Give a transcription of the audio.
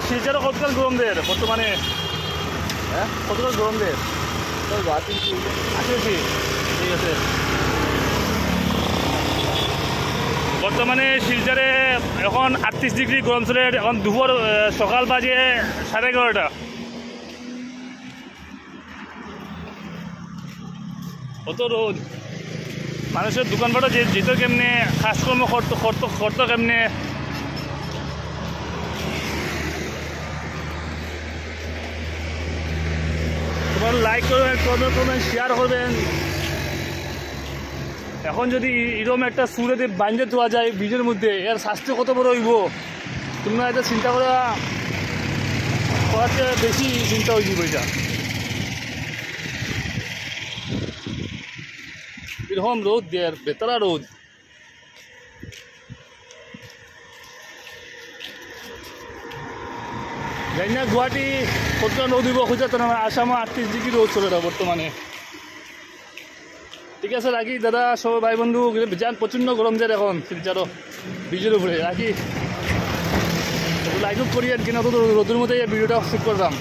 শিলচরে কতকাল গরম দেয় বর্তমানে? হ্যাঁ কতকাল গরম দেয়? গুয়াহাটি আসেছি, ঠিক আছে। বর্তমানে শিলচরে এখন 38 ডিগ্রি গরম চলে। এখন দুপুর সকাল বাজে 11:30। কত রোদ, মানুষের দোকানপাটও যেত কেমনে, কাজকর্ম করতো কেমনে। তোমার লাইক করবেন, শেয়ার করবেন। এখন যদি এরকম একটা সুরেতে বাঁধে দেওয়া যায় বীজের মধ্যে, এর স্বাস্থ্য কত বড় হইব তোমরা এটা চিন্তা করার চেয়ে বেশি চিন্তা হয়ে যাব। এটা এরকম রোদ দেয়, বেতারা রোদ। জানি না গুয়াহাটি কতটা রোদ হইব, খুঁজে না। আসামও 38 ডিগ্রি রোদ চলে না বর্তমানে। ঠিক আছে, রাখি দাদা, সব ভাই বন্ধু। যান প্রচণ্ড গরম যায় এখন শিলচরও বীজের উপরে। রাখি লাইক করি আর কিনা, তো রোদের মধ্যে ভিডিওটা শুট করলাম।